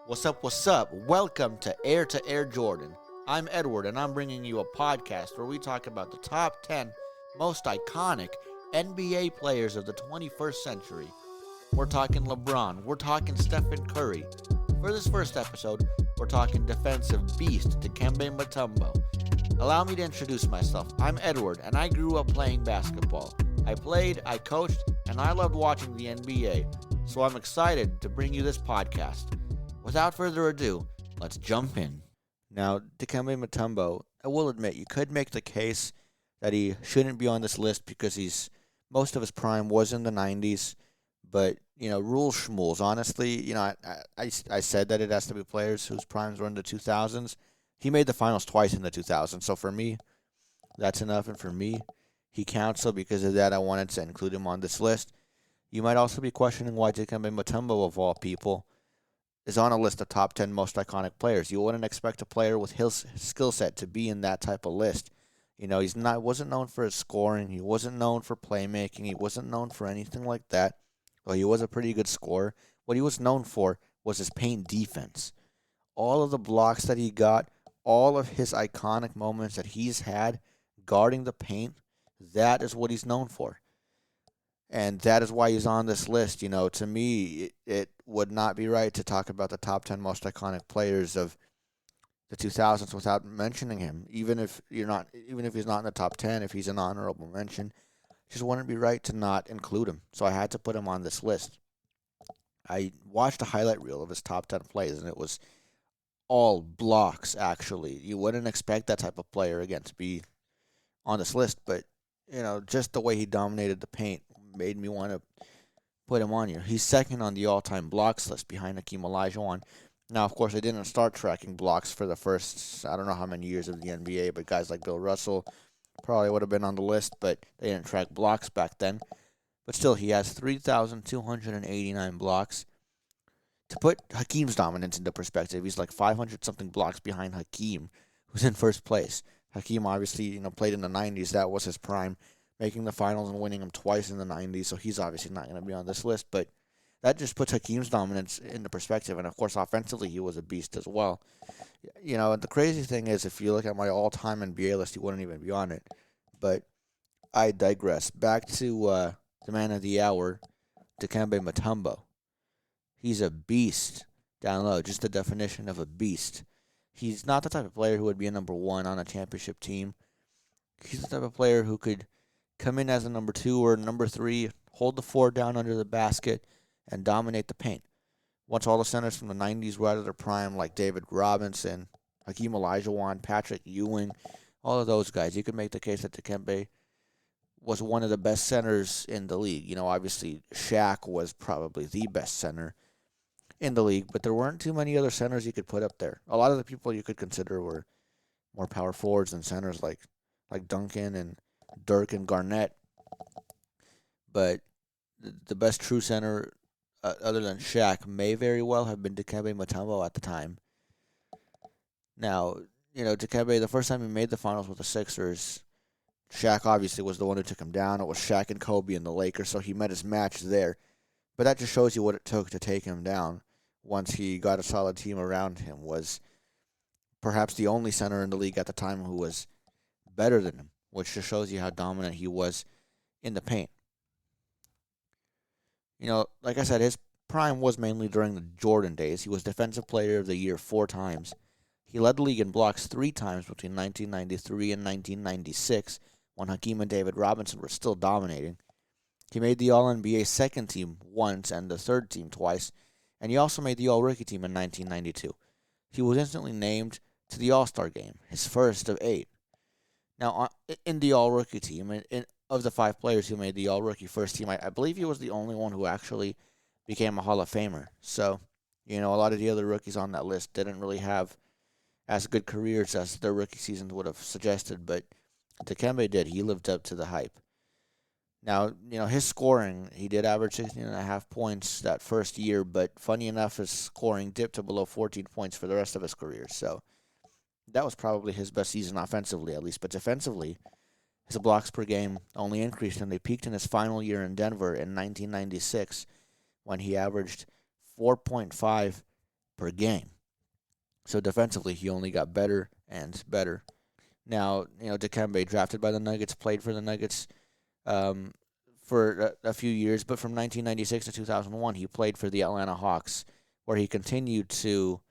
What's up? What's up? Welcome to Air Jordan. I'm Edward, and I'm bringing you a podcast where we talk about the top 10 most iconic NBA players of the 21st century. We're talking LeBron. We're talking Stephen Curry. For this first episode, we're talking defensive beast Dikembe Mutombo. Allow me to introduce myself. I'm Edward, and I grew up playing basketball. I played, I coached, and I loved watching the NBA. So I'm excited to bring you this podcast. Without further ado, let's jump in. Now, Dikembe Mutombo, I will admit, you could make the case that he shouldn't be on this list because most of his prime was in the 90s. But, rules schmools. Honestly, I said that it has to be players whose primes were in the 2000s. He made the finals twice in the 2000s. So for me, that's enough. And for me, he counts. So because of that, I wanted to include him on this list. You might also be questioning why Dikembe Mutombo, of all people, is on a list of top 10 most iconic players. You wouldn't expect a player with his skill set to be in that type of list. Wasn't known for his scoring. He wasn't known for playmaking. He wasn't known for anything like that. Well, he was a pretty good scorer. What he was known for was his paint defense. All of the blocks that he got, all of his iconic moments that he's had guarding the paint, that is what he's known for. And that is why he's on this list. To me, it would not be right to talk about the top 10 most iconic players of the 2000s without mentioning him. Even if he's not in the top 10, if he's an honorable mention, it just wouldn't be right to not include him. So I had to put him on this list. I watched a highlight reel of his top 10 plays, and it was all blocks, actually. You wouldn't expect that type of player, again, to be on this list, but, just the way he dominated the paint made me want to put him on here. He's second on the all-time blocks list behind Hakeem Olajuwon. Now, of course, I didn't start tracking blocks for the first, I don't know how many years of the NBA, but guys like Bill Russell probably would have been on the list, but they didn't track blocks back then. But still, he has 3,289 blocks. To put Hakeem's dominance into perspective, he's like 500-something blocks behind Hakeem, who's in first place. Hakeem obviously, played in the 90s. That was his prime, making the finals and winning them twice in the 90s, so he's obviously not going to be on this list, but that just puts Hakeem's dominance into perspective, and of course, offensively, he was a beast as well. The crazy thing is, if you look at my all-time NBA list, he wouldn't even be on it, but I digress. Back to the man of the hour, Dikembe Mutombo. He's a beast down low, just the definition of a beast. He's not the type of player who would be a number one on a championship team. He's the type of player who could come in as a number 2 or number 3, hold the 4 down under the basket, and dominate the paint. Once all the centers from the 90s were out of their prime, like David Robinson, Hakeem Olajuwon, Patrick Ewing, all of those guys, you could make the case that Dikembe was one of the best centers in the league. Obviously, Shaq was probably the best center in the league, but there weren't too many other centers you could put up there. A lot of the people you could consider were more power forwards than centers, like Duncan and Dirk and Garnett, but the best true center, other than Shaq, may very well have been Dikembe Mutombo at the time. Now, Dikembe, the first time he made the finals with the Sixers, Shaq obviously was the one who took him down. It was Shaq and Kobe in the Lakers, so he met his match there. But that just shows you what it took to take him down once he got a solid team around him. Was perhaps the only center in the league at the time who was better than him, which just shows you how dominant he was in the paint. Like I said, his prime was mainly during the Jordan days. He was Defensive Player of the Year 4 times. He led the league in blocks 3 times between 1993 and 1996, when Hakeem and David Robinson were still dominating. He made the All-NBA second team once and the third team twice, and he also made the All-Rookie team in 1992. He was instantly named to the All-Star game, his first of 8. Now, in the All-Rookie team, of the 5 players who made the All-Rookie first team, I believe he was the only one who actually became a Hall of Famer. So, a lot of the other rookies on that list didn't really have as good careers as their rookie seasons would have suggested, but Dikembe did. He lived up to the hype. Now, his scoring, he did average 16.5 points that first year, but funny enough, his scoring dipped to below 14 points for the rest of his career. So that was probably his best season offensively, at least. But defensively, his blocks per game only increased, and they peaked in his final year in Denver in 1996 when he averaged 4.5 per game. So defensively, he only got better and better. Now, Dikembe, drafted by the Nuggets, played for the Nuggets for a few years, but from 1996 to 2001, he played for the Atlanta Hawks, where he continued to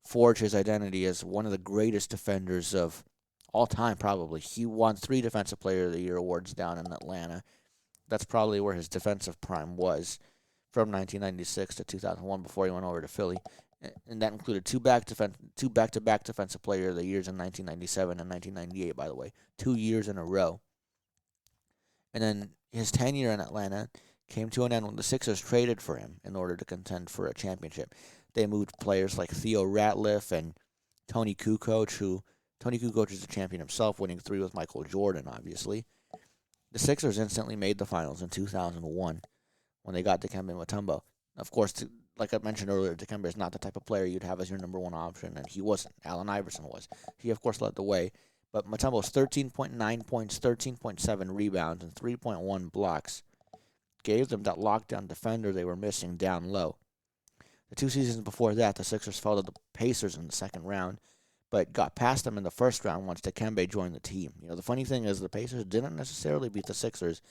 forge his identity as one of the greatest defenders of all time, probably. He won 3 Defensive Player of the Year awards down in Atlanta. That's probably where his defensive prime was from 1996 to 2001 before he went over to Philly. And that included two back-to-back Defensive Player of the Years in 1997 and 1998, by the way. 2 years in a row. And then his tenure in Atlanta came to an end when the Sixers traded for him in order to contend for a championship. They moved players like Theo Ratliff and Tony Kukoc, Tony Kukoc is a champion himself, winning 3 with Michael Jordan, obviously. The Sixers instantly made the finals in 2001 when they got Dikembe Mutombo. Of course, like I mentioned earlier, Dikembe is not the type of player you'd have as your number 1 option, and he wasn't. Allen Iverson was. He, of course, led the way. But Mutombo's 13.9 points, 13.7 rebounds, and 3.1 blocks gave them that lockdown defender they were missing down low. The 2 seasons before that, the Sixers fell to the Pacers in the second round, but got past them in the first round once Dikembe joined the team. The funny thing is the Pacers didn't necessarily beat the Sixers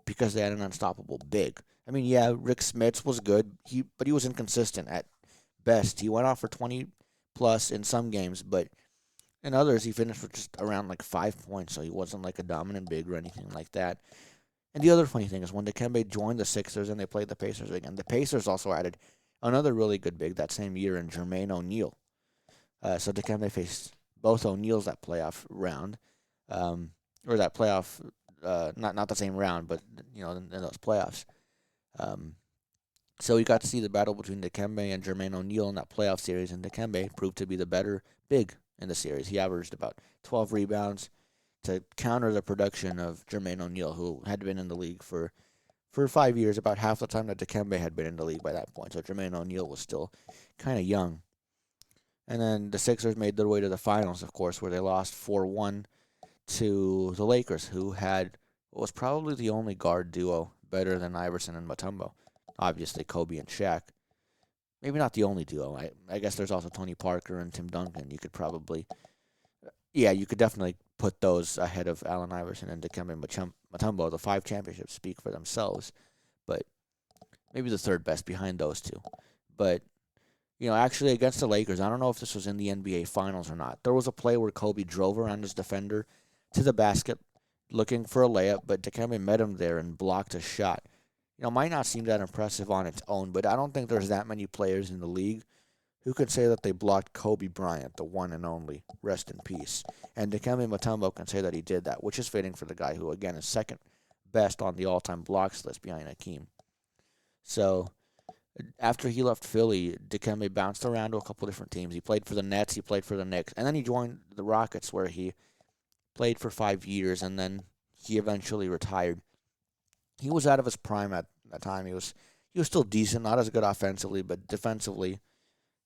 because they had an unstoppable big. I mean, yeah, Rick Smits was good, but he was inconsistent at best. He went off for 20-plus in some games, but in others he finished with just around like 5 points, so he wasn't like a dominant big or anything like that. And the other funny thing is when Dikembe joined the Sixers and they played the Pacers again, the Pacers also added another really good big that same year in Jermaine O'Neal. So Dikembe faced both O'Neals that playoff round, or that playoff, not the same round, but in those playoffs. So we got to see the battle between Dikembe and Jermaine O'Neal in that playoff series, and Dikembe proved to be the better big in the series. He averaged about 12 rebounds to counter the production of Jermaine O'Neal, who had been in the league for 5 years, about half the time that Dikembe had been in the league by that point. So Jermaine O'Neal was still kind of young. And then the Sixers made their way to the finals, of course, where they lost 4-1 to the Lakers, who had what was probably the only guard duo better than Iverson and Mutombo. Obviously, Kobe and Shaq. Maybe not the only duo. I guess there's also Tony Parker and Tim Duncan. You could definitely put those ahead of Allen Iverson and Dikembe Mutombo. The 5 championships speak for themselves, but maybe the third best behind those two. But actually against the Lakers, I don't know if this was in the NBA Finals or not. There was a play where Kobe drove around his defender to the basket looking for a layup, but Dikembe met him there and blocked a shot. Might not seem that impressive on its own, but I don't think there's that many players in the league who could say that they blocked Kobe Bryant, the one and only. Rest in peace. And Dikembe Mutombo can say that he did that, which is fitting for the guy who, again, is second best on the all-time blocks list behind Hakeem. So after he left Philly, Dikembe bounced around to a couple different teams. He played for the Nets, he played for the Knicks, and then he joined the Rockets, where he played for 5 years, and then he eventually retired. He was out of his prime at that time. He was still decent, not as good offensively, but defensively,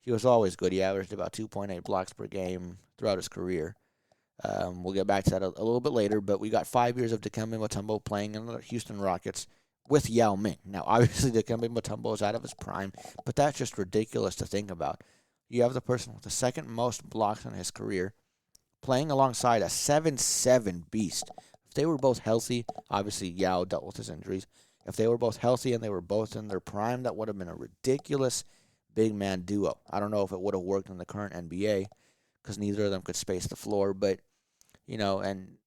he was always good. He averaged about 2.8 blocks per game throughout his career. We'll get back to that a little bit later, but we got 5 years of Dikembe Mutombo playing in the Houston Rockets with Yao Ming. Now, obviously, Dikembe Mutombo is out of his prime, but that's just ridiculous to think about. You have the person with the second most blocks in his career playing alongside a 7'7" beast. If they were both healthy, obviously Yao dealt with his injuries. If they were both healthy and they were both in their prime, that would have been a ridiculous big man duo. I don't know if it would have worked in the current NBA because neither of them could space the floor, but, and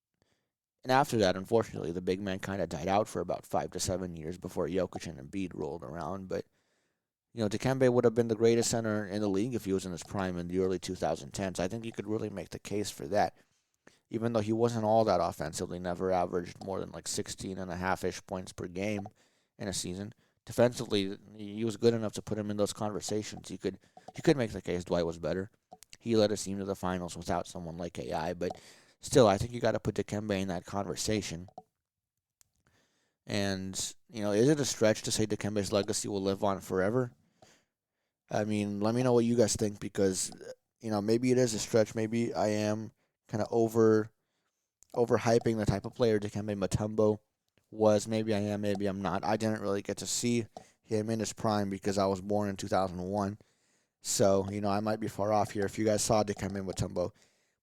after that, unfortunately, the big man kind of died out for about 5 to 7 years before Jokic and Embiid rolled around. But, Dikembe would have been the greatest center in the league if he was in his prime in the early 2010s. I think you could really make the case for that. Even though he wasn't all that offensively, never averaged more than like 16.5-ish points per game in a season. Defensively, he was good enough to put him in those conversations. You could make the case Dwight was better. He led his team to the finals without someone like AI, but still, I think you got to put Dikembe in that conversation. And, is it a stretch to say Dikembe's legacy will live on forever? I mean, let me know what you guys think, because, maybe it is a stretch. Maybe I am kind of overhyping the type of player Dikembe Mutombo was. Maybe I am, maybe I'm not. I didn't really get to see him in his prime because I was born in 2001. So, I might be far off here. If you guys saw Dikembe Mutombo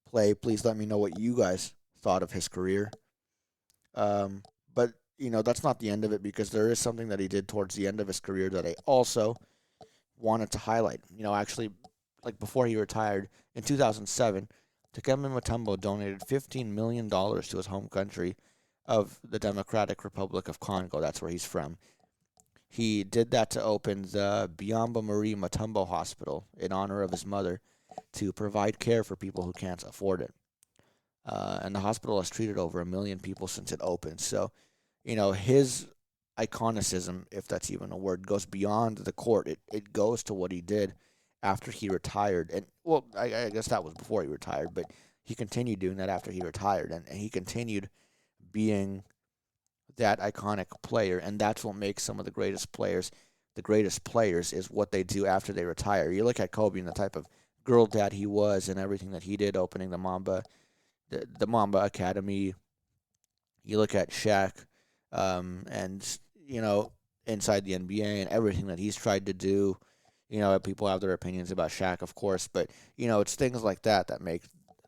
play, please let me know what you guys thought of his career. But, that's not the end of it, because there is something that he did towards the end of his career that I also wanted to highlight. Actually, like before he retired in 2007, Dikembe Mutombo donated $15 million to his home country of the Democratic Republic of Congo. That's where he's from. He did that to open the Biamba Marie Mutombo Hospital in honor of his mother, to provide care for people who can't afford it. And the hospital has treated over 1 million people since it opened. So, his iconicism, if that's even a word, goes beyond the court. It goes to what he did after he retired. And, well, I guess that was before he retired, but he continued doing that after he retired. And he continued being that iconic player. And that's what makes some of the greatest players, is what they do after they retire. You look at Kobe and the type of girl dad he was and everything that he did, opening the Mamba Academy. You look at Shaq, and inside the NBA and everything that he's tried to do. People have their opinions about Shaq, of course, but it's things like that that make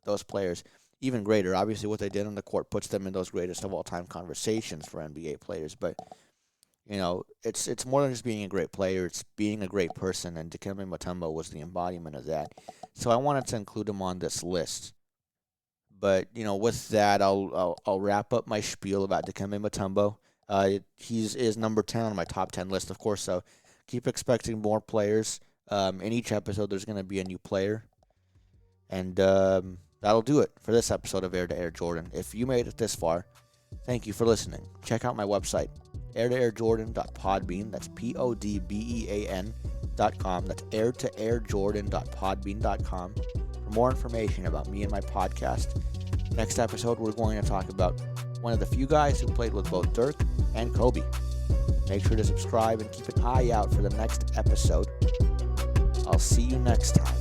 those players even greater. Obviously, what they did on the court puts them in those greatest of all time conversations for NBA players, but it's more than just being a great player. It's being a great person, and Dikembe Mutombo was the embodiment of that. So I wanted to include him on this list. But with that, I'll wrap up my spiel about Dikembe Mutombo. Is number 10 on my top 10 list, of course. So keep expecting more players. In each episode, there's going to be a new player, and that'll do it for this episode of Heir to Heir Jordan. If you made it this far, thank you for listening. Check out my website, heirtoheirjordan.podbean. That's PODBEAN.com. That's heirtoheirjordan.podbean.com for more information about me and my podcast. Next episode, we're going to talk about one of the few guys who played with both Dirk and Kobe. Make sure to subscribe and keep an eye out for the next episode. I'll see you next time.